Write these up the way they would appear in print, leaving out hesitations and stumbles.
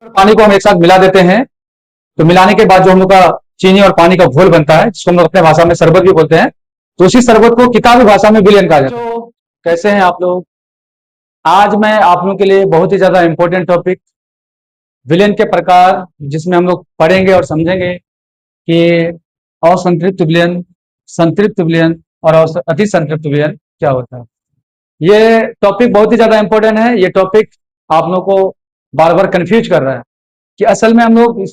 पानी को हम एक साथ मिला देते हैं तो मिलाने के बाद जो हम लोग का चीनी और पानी का घोल बनता है जिसको हम लोग अपने भाषा में शरबत भी बोलते हैं। तो उसी शरबत को किताबी भाषा में विलयन कहा जाता है। तो कैसे हैं आप लोग? आज मैं आप लोगों के लिए बहुत ही ज्यादा इंपॉर्टेंट टॉपिक विलयन के प्रकार जिसमें हम लोग पढ़ेंगे और समझेंगे कि असंतृप्त विलयन, संतृप्त विलयन और अति संतृप्त विलयन क्या होता है। ये टॉपिक बहुत ही ज्यादा इंपॉर्टेंट है। ये टॉपिक आप लोगों को बार बार कंफ्यूज कर रहा है कि असल में हम लोग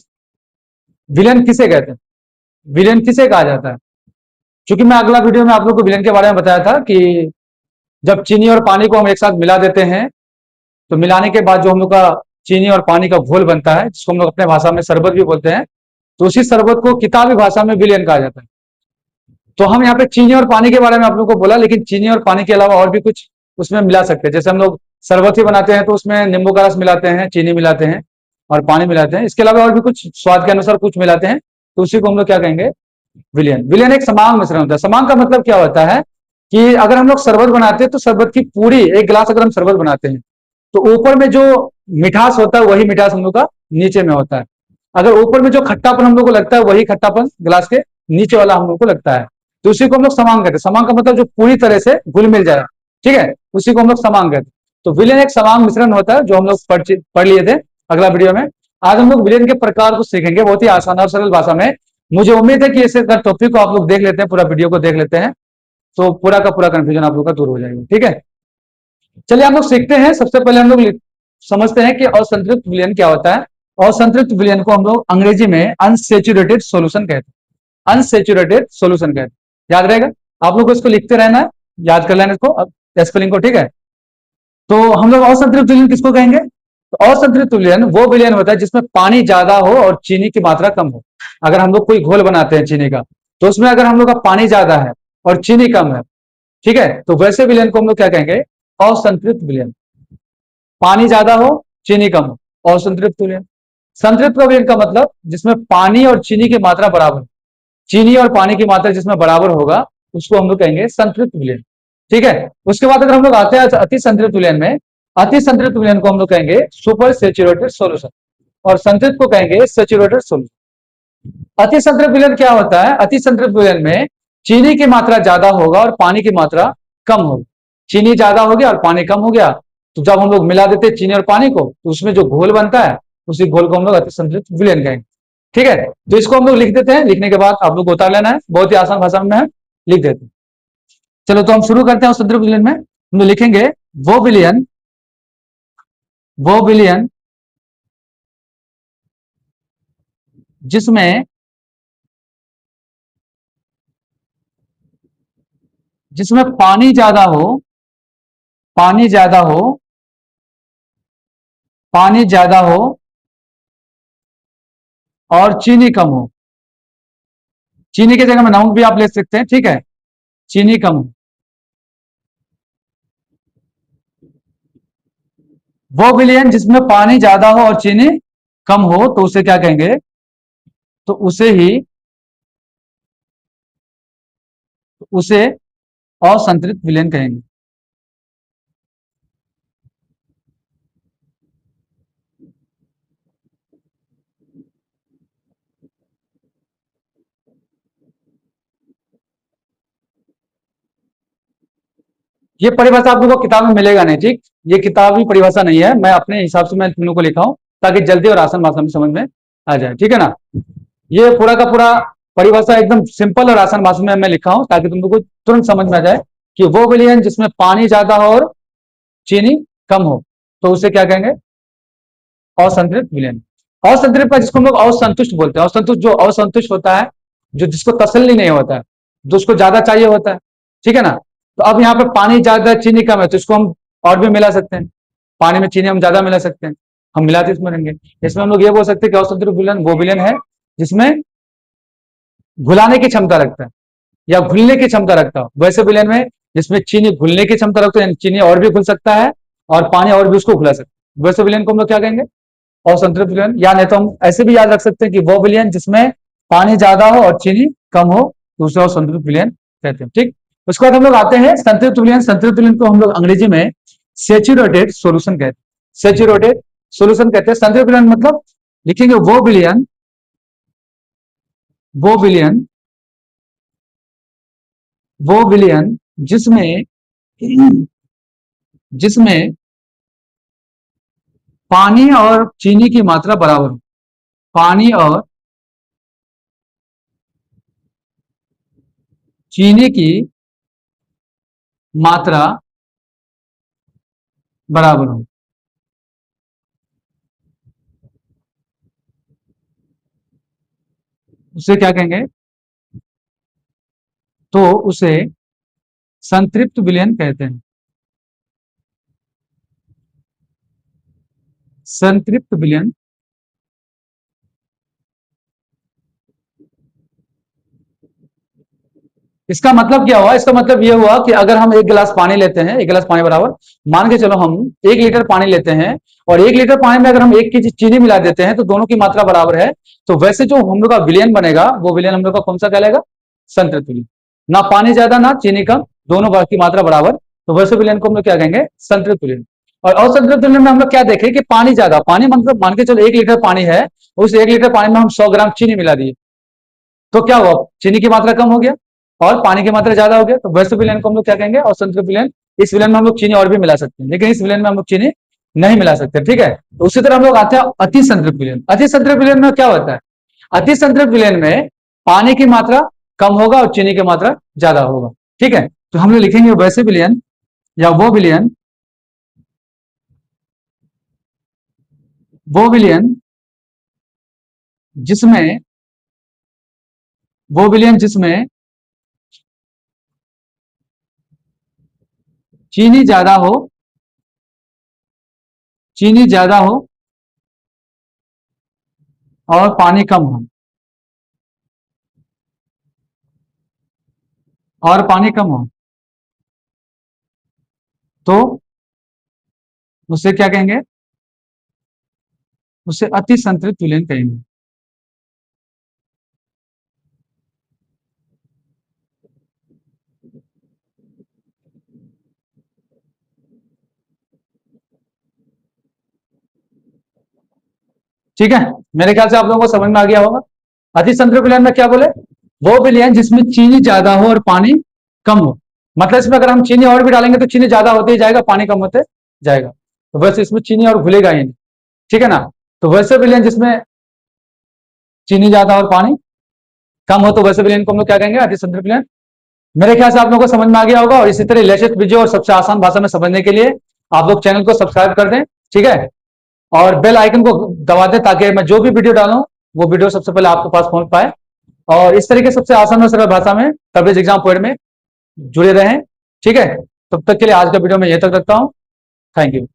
विलेन किसे कहते हैं, विलेन किसे कहा जाता है। क्योंकि मैं अगला वीडियो में आप लोग को विलेन के बारे में बताया था कि जब चीनी और पानी को हम एक साथ मिला देते हैं तो मिलाने के बाद जो हम लोग का चीनी और पानी का घोल बनता है जिसको हम लोग अपने भाषा में शरबत भी बोलते हैं। तो उसी शरबत को किताबी भाषा में विलेन कहा जाता है। तो हम यहाँ पे चीनी और पानी के बारे में आप लोग को बोला, लेकिन चीनी और पानी के अलावा और भी कुछ उसमें मिला सकते हैं। जैसे हम लोग शरबत ही बनाते हैं तो उसमें नींबू का रस मिलाते हैं, चीनी मिलाते हैं और पानी मिलाते हैं। इसके अलावा और भी कुछ स्वाद के अनुसार कुछ मिलाते हैं, तो उसी को हम लोग क्या कहेंगे, विलयन। विलयन एक समांग मिश्रण होता है। समांग का मतलब क्या होता है कि अगर हम लोग शरबत बनाते हैं तो शरबत की पूरी एक गिलास अगर हम शरबत बनाते हैं तो ऊपर में जो मिठास होता है वही मिठास हम लोग का नीचे में होता है। अगर ऊपर में जो खट्टापन हम लोग को लगता है वही खट्टापन गिलास के नीचे वाला हम लोग को लगता है, तो उसी को हम लोग समांग कहते हैं। समांग का मतलब जो पूरी तरह से घुल मिल जाए, ठीक है, उसी को हम लोग समांग कहते हैं। तो विलयन एक समांग मिश्रण होता है जो हम लोग पढ़ लिए थे अगला वीडियो में। आज हम लोग विलयन के प्रकार को सीखेंगे बहुत ही आसान और सरल भाषा में। मुझे उम्मीद है कि इस टॉपिक को आप लोग देख लेते हैं, पूरा वीडियो को देख लेते हैं तो पूरा का पूरा कंफ्यूजन आप लोग का दूर हो जाएगा। ठीक है, चलिए हम लोग सीखते हैं। सबसे पहले हम लोग समझते हैं कि असंतृप्त विलयन क्या होता है। असंतृप्त विलयन को हम लोग अंग्रेजी में अनसेचुरेटेड सॉल्यूशन कहते हैं। अनसेचुरेटेड सॉल्यूशन कहते हैं, याद रहेगा। आप लोग को इसको लिखते रहना है, याद कर लेना इसको स्पेलिंग को, ठीक है। तो हम लोग असंतृप्त विलयन किसको कहेंगे? तो असंतृप्त विलयन वो विलयन होता है जिसमें पानी ज्यादा हो और चीनी की मात्रा कम हो। अगर हम लोग कोई घोल बनाते हैं चीनी का तो उसमें अगर हम लोग का पानी ज्यादा है और चीनी कम है, ठीक है, तो वैसे विलयन को हम लोग क्या कहेंगे? असंतृप्त विलयन। पानी ज्यादा हो, चीनी कम हो, असंतृप्त विलयन। संतृप्त विलयन का मतलब जिसमें पानी और चीनी की मात्रा बराबर, चीनी और पानी की मात्रा जिसमें बराबर होगा उसको हम लोग कहेंगे संतृप्त विलयन। ठीक है, उसके बाद अगर हम लोग आते हैं अति संतृप्त विलयन में, अति संतृप्त विलयन को हम लोग कहेंगे सुपर सेचुरेटेड सॉल्यूशन और संतृप्त को कहेंगे सेचुरेटेड सॉल्यूशन। अति संतृप्त विलयन क्या होता है? अति संतृप्त विलयन में चीनी की मात्रा ज्यादा होगा और पानी की मात्रा कम होगी। चीनी ज्यादा हो गया और पानी कम हो गया, तो जब हम लोग मिला देते हैं चीनी और पानी को तो उसमें जो घोल बनता है उसी घोल को हम लोग अति संतृप्त विलयन कहेंगे। ठीक है, तो इसको हम लोग लिख देते हैं। लिखने के बाद आप लोग को उतार लेना है, बहुत ही आसान भाषा में लिख देते हैं। चलो तो हम शुरू करते हैं संतृप्त विलयन में। हम लोग लिखेंगे वो विलयन, वो विलयन जिसमें जिसमें पानी ज्यादा हो, पानी ज्यादा हो, पानी ज्यादा हो और चीनी कम हो। चीनी की जगह में नमक भी आप ले सकते हैं, ठीक है, चीनी कम हो। वो विलयन जिसमें पानी ज्यादा हो और चीनी कम हो तो उसे क्या कहेंगे? तो उसे असंतृप्त विलयन कहेंगे। ये परिभाषा आप लोगों को किताब में मिलेगा नहीं, ठीक, ये किताबी परिभाषा नहीं है, मैं अपने हिसाब से मैं तुम लोग को लिखा हूं ताकि जल्दी और आसान भाषा में समझ में आ जाए, ठीक है ना। ये पूरा का पूरा परिभाषा एकदम सिंपल और आसान भाषा में मैं लिखा हूं ताकि तुम लोग को तुरंत समझ में आ जाए कि वो विलयन जिसमें पानी ज्यादा हो और चीनी कम हो तो उसे क्या कहेंगे? असंतृप्त विलयन। असंतृप्त का जिसको हम लोग असंतुष्ट बोलते हैं। असंतुष्ट जो असंतुष्ट होता है, जो जिसको तसल्ली नहीं होता है, जो उसको ज्यादा चाहिए होता है, ठीक है ना। तो अब यहाँ पे पानी ज्यादा चीनी कम है तो इसको हम और भी मिला सकते हैं। पानी में चीनी हम ज्यादा मिला सकते हैं, हम मिलाते इसमें रहेंगे। इसमें हम लोग ये बोल सकते हैं कि असंतृप्त विलयन वो विलयन है जिसमें घुलाने की क्षमता रखता है या घुलने की क्षमता रखता है। वैसे विलयन में जिसमें चीनी घुलने की क्षमता रखता है, चीनी और भी घुल सकता है और पानी और भी उसको घुला सकता है, वैसे विलयन को हम लोग क्या कहेंगे? असंतृप्त विलयन। या नहीं तो हम ऐसे भी याद रख सकते हैं कि वो विलयन जिसमें पानी ज्यादा हो और चीनी कम हो तो उसे असंतृप्त विलयन कहते हैं। ठीक, उसके बाद हम लोग आते हैं संतृप्त विलयन। संतृप्त विलयन को हम लोग अंग्रेजी में सेचुरेटेड सॉल्यूशन कहते हैं। सेचुरेटेड सोल्यूशन कहते हैं। संतृप्त विलयन मतलब लिखेंगे वो विलयन, वो विलयन, वो विलयन जिसमें जिसमें पानी और चीनी की मात्रा बराबर हो। पानी और चीनी की मात्रा बराबर हो। उसे क्या कहेंगे? तो उसे संतृप्त विलयन कहते हैं। संतृप्त विलयन। इसका मतलब क्या हुआ? इसका मतलब यह हुआ कि अगर हम एक गिलास पानी लेते हैं, एक गिलास पानी बराबर, मान के चलो हम 1 लीटर पानी लेते हैं, और 1 लीटर पानी में अगर हम 1 केजी चीनी मिला देते हैं तो दोनों की मात्रा बराबर है। तो वैसे जो हम लोग का विलयन बनेगा, वो विलयन हम लोग का कौन सा कहलाएगा? संतृप्त विलयन। ना पानी ज्यादा ना चीनी कम, दोनों की मात्रा बराबर, तो वैसे विलयन को हम लोग क्या कहेंगे? संतृप्त विलयन। और असंतृप्त विलयन में हम लोग क्या देखें कि पानी ज्यादा, पानी मतलब मान के चलो 1 लीटर पानी है, उस 1 लीटर पानी में हम 100 ग्राम चीनी मिला दिए, तो क्या हुआ? चीनी की मात्रा कम हो गया और पानी की मात्रा ज्यादा हो गया, तो वैसे विलयन को हम लोग क्या कहेंगे? असंतृप्त विलयन। इस विलयन में हम लोग चीनी और भी मिला सकते हैं, लेकिन इस विलयन में हम लोग चीनी नहीं मिला सकते, ठीक है। तो उसी तरह हम लोग आते हैं अति संतृप्त विलयन। अति संतृप्त विलयन में क्या होता है? अति संतृप्त विलयन में पानी की मात्रा कम होगा और चीनी की मात्रा ज्यादा होगा, ठीक है। तो हम लोग लिखेंगे वैसे विलयन या वो विलयन जिसमें वो विलयन जिसमें चीनी ज्यादा हो, चीनी ज्यादा हो और पानी कम हो, और पानी कम हो, तो उसे क्या कहेंगे? उसे अति संतृप्त विलयन कहेंगे। ठीक है, मेरे ख्याल से आप लोगों को समझ में आ गया होगा। अति संतृप्त विलयन में क्या बोले? वो विलयन जिसमें चीनी ज्यादा हो और पानी कम हो। मतलब इसमें अगर हम चीनी और भी डालेंगे तो चीनी ज्यादा होते ही जाएगा, पानी कम होते जाएगा, तो वैसे इसमें चीनी और घुलेगा ही नहीं, ठीक है ना। तो वैसे विलयन जिसमें चीनी ज्यादा और पानी कम हो, तो वैसे विलयन को हम लोग क्या कहेंगे? अति संतृप्त विलयन। मेरे ख्याल से आप लोगों को समझ में आ गया होगा। और इसी तरह लेटेस्ट वीडियो और सबसे आसान भाषा में समझने के लिए आप लोग चैनल को सब्सक्राइब कर दें, ठीक है, और बेल आइकन को दबा दें ताकि मैं जो भी वीडियो डालूं वो वीडियो सबसे पहले आपके पास पहुंच पाए। और इस तरीके सबसे आसान और सरल भाषा में कवरेज एग्जाम पॉइंट में जुड़े रहें, ठीक है। तब तक के लिए आज का वीडियो मैं यहीं तक रखता हूं। Thank you.